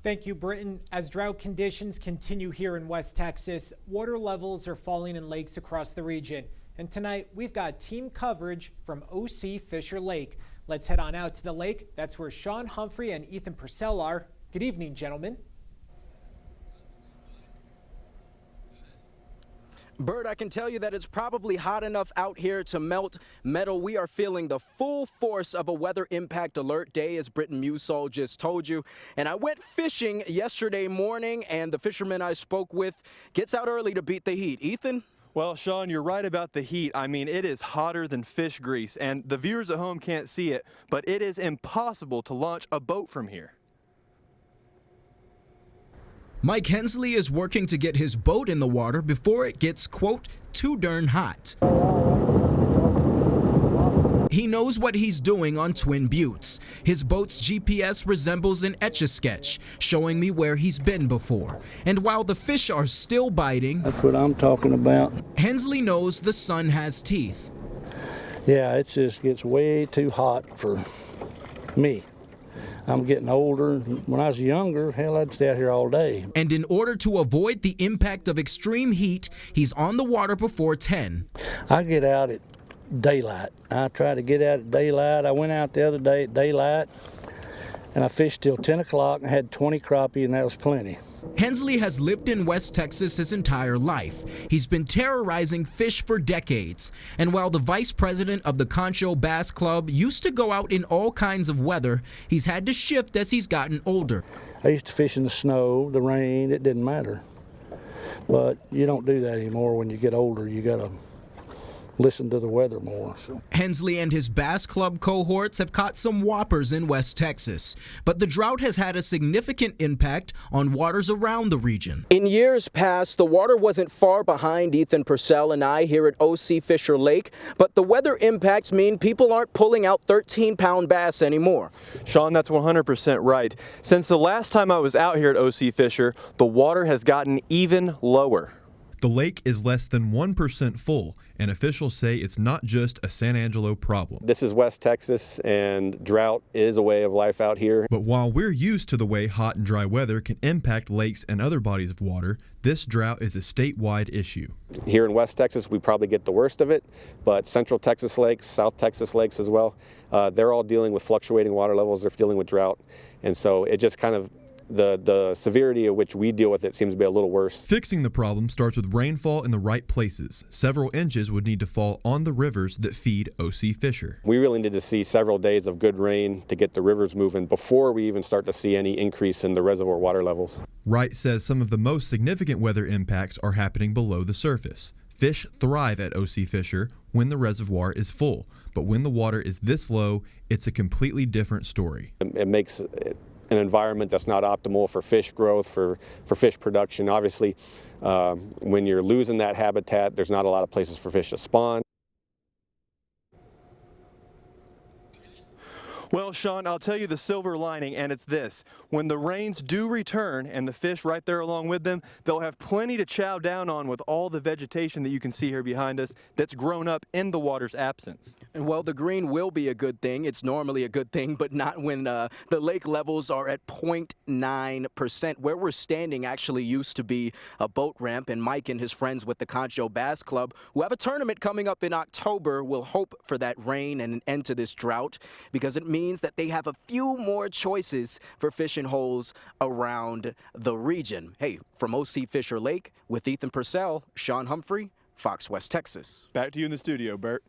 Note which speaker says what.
Speaker 1: Thank you, Britton. As drought conditions continue here in West Texas, water levels are falling in lakes across the region. And tonight, we've got team coverage from OC Fisher Lake. Let's head on out to the lake. That's where Sean Humphrey and Ethan Purcell are. Good evening, gentlemen.
Speaker 2: Bert, I can tell you that it's probably hot enough out here to melt metal. We are feeling the full force of a weather impact alert day, as Britton Musall just told you. And I went fishing yesterday morning, and the fisherman I spoke with gets out early to beat the heat. Ethan?
Speaker 3: Well, Sean, you're right about the heat. I mean, it is hotter than fish grease, and the viewers at home can't see it, but it is impossible to launch a boat from here.
Speaker 4: Mike Hensley is working to get his boat in the water before it gets, quote, too darn hot. He knows what he's doing on Twin Buttes. His boat's GPS resembles an Etch-a-Sketch, showing me where he's been before. And while the fish are still biting,
Speaker 5: that's what I'm talking about.
Speaker 4: Hensley knows the sun has teeth.
Speaker 5: Yeah, it just gets way too hot for me. I'm getting older. When I was younger, hell, I'd stay out here all day.
Speaker 4: And in order to avoid the impact of extreme heat, he's on the water before 10.
Speaker 5: I get out at daylight. I try to get out at daylight. I went out the other day at daylight, and I fished till 10 o'clock and had 20 crappie, and that was plenty.
Speaker 4: Hensley has lived in West Texas his entire life. He's been terrorizing fish for decades. And while the vice president of the Concho Bass Club used to go out in all kinds of weather, he's had to shift as he's gotten older.
Speaker 5: I used to fish in the snow, the rain, it didn't matter. But you don't do that anymore when you get older. You got to listen to the weather more. So.
Speaker 4: Hensley and his Bass Club cohorts have caught some whoppers in West Texas, but the drought has had a significant impact on waters around the region.
Speaker 2: In years past, the water wasn't far behind Ethan Purcell and I here at OC Fisher Lake, but the weather impacts mean people aren't pulling out 13-pound bass anymore.
Speaker 3: Sean, that's 100% right. Since the last time I was out here at OC Fisher, the water has gotten even lower.
Speaker 6: The lake is less than 1% full, and officials say it's not just a San Angelo problem.
Speaker 7: This is West Texas, and drought is a way of life out here.
Speaker 6: But while we're used to the way hot and dry weather can impact lakes and other bodies of water, this drought is a statewide issue.
Speaker 7: Here in West Texas, we probably get the worst of it, but Central Texas lakes, South Texas lakes as well, they're all dealing with fluctuating water levels. They're dealing with drought, and so it just kind of the severity of which we deal with it seems to be a little worse.
Speaker 6: Fixing the problem starts with rainfall in the right places. Several inches would need to fall on the rivers that feed OC Fisher.
Speaker 7: We really need to see several days of good rain to get the rivers moving before we even start to see any increase in the reservoir water levels.
Speaker 6: Wright says some of the most significant weather impacts are happening below the surface. Fish thrive at OC Fisher when the reservoir is full, but when the water is this low, it's a completely different story.
Speaker 7: It makes an environment that's not optimal for fish growth, for fish production. Obviously, when you're losing that habitat, there's not a lot of places for fish to spawn.
Speaker 3: Well, Sean, I'll tell you the silver lining, and it's this. When the rains do return and the fish right there along with them, they'll have plenty to chow down on with all the vegetation that you can see here behind us that's grown up in the water's absence.
Speaker 2: And well, the green will be a good thing. It's normally a good thing, but not when the lake levels are at 0.9%. Where we're standing actually used to be a boat ramp, and Mike and his friends with the Concho Bass Club, who have a tournament coming up in October, will hope for that rain and an end to this drought, because it means that they have a few more choices for fishing holes around the region. Hey, from OC Fisher Lake with Ethan Purcell, Sean Humphrey, Fox West Texas.
Speaker 3: Back to you in the studio, Bert.